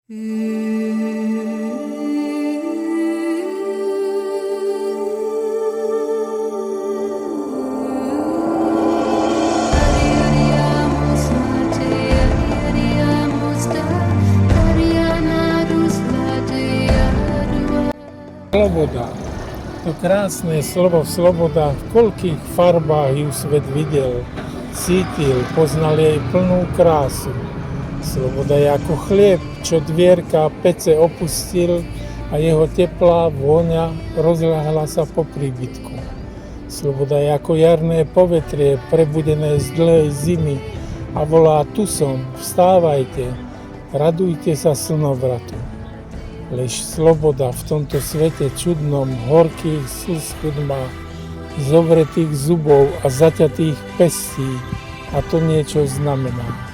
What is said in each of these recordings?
Sloboda. To krásne slovo sloboda, v koľkých farbách ju svet videl, cítil, poznal jej plnú krásu. Sloboda je ako chlieb, čo dvierka pece opustil a jeho teplá vôňa rozľahla sa po príbytku. Sloboda je ako jarné povetrie, prebudené z dlhej zimy a volá: tu som, vstávajte, radujte sa slnovratu. Lež sloboda v tomto svete čudnom, horkých slz chudma, zovretých zubov a zaťatých pestí, a to niečo znamená.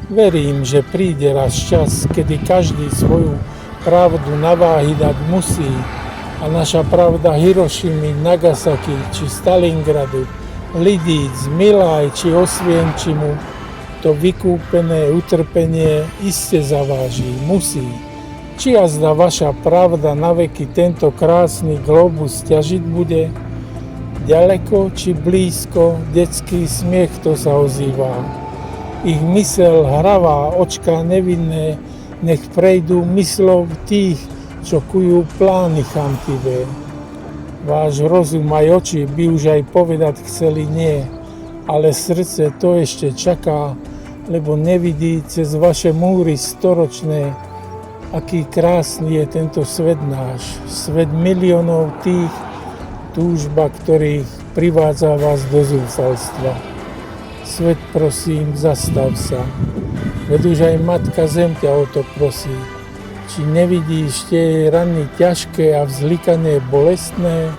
Verím, že príde raz čas, kedy každý svoju pravdu na váhy dať musí a naša pravda Hirošimy, Nagasaki či Stalingradu, Lidíc, Milaj či Osvienčimu, to vykúpené utrpenie iste zaváži, musí. Či azda vaša pravda naveky tento krásny globus ťažiť bude? Ďaleko či blízko, detský smiech to sa ozýva. Ich mysel hravá, očká nevinné, nech prejdú myslov tých, čo kujú plány chamtivé. Váš rozum aj oči by už aj povedať chceli nie, ale srdce to ešte čaká, lebo nevidí cez vaše múry storočné, aký krásny je tento svet náš, svet miliónov tých, túžba ktorých privádza vás do zúfalstva. Svet, prosím, zastav sa, veď už aj Matka Zem ťa o to prosí. Či nevidíš tie jej rany ťažké a vzlikané bolestné,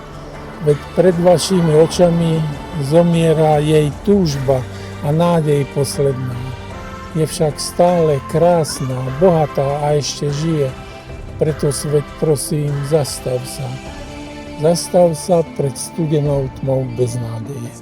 veď pred vašimi očami zomiera jej túžba a nádej posledná. Je však stále krásna, bohatá a ešte žije. Preto svet, prosím, zastav sa. Zastav sa pred studenou tmou beznádeje.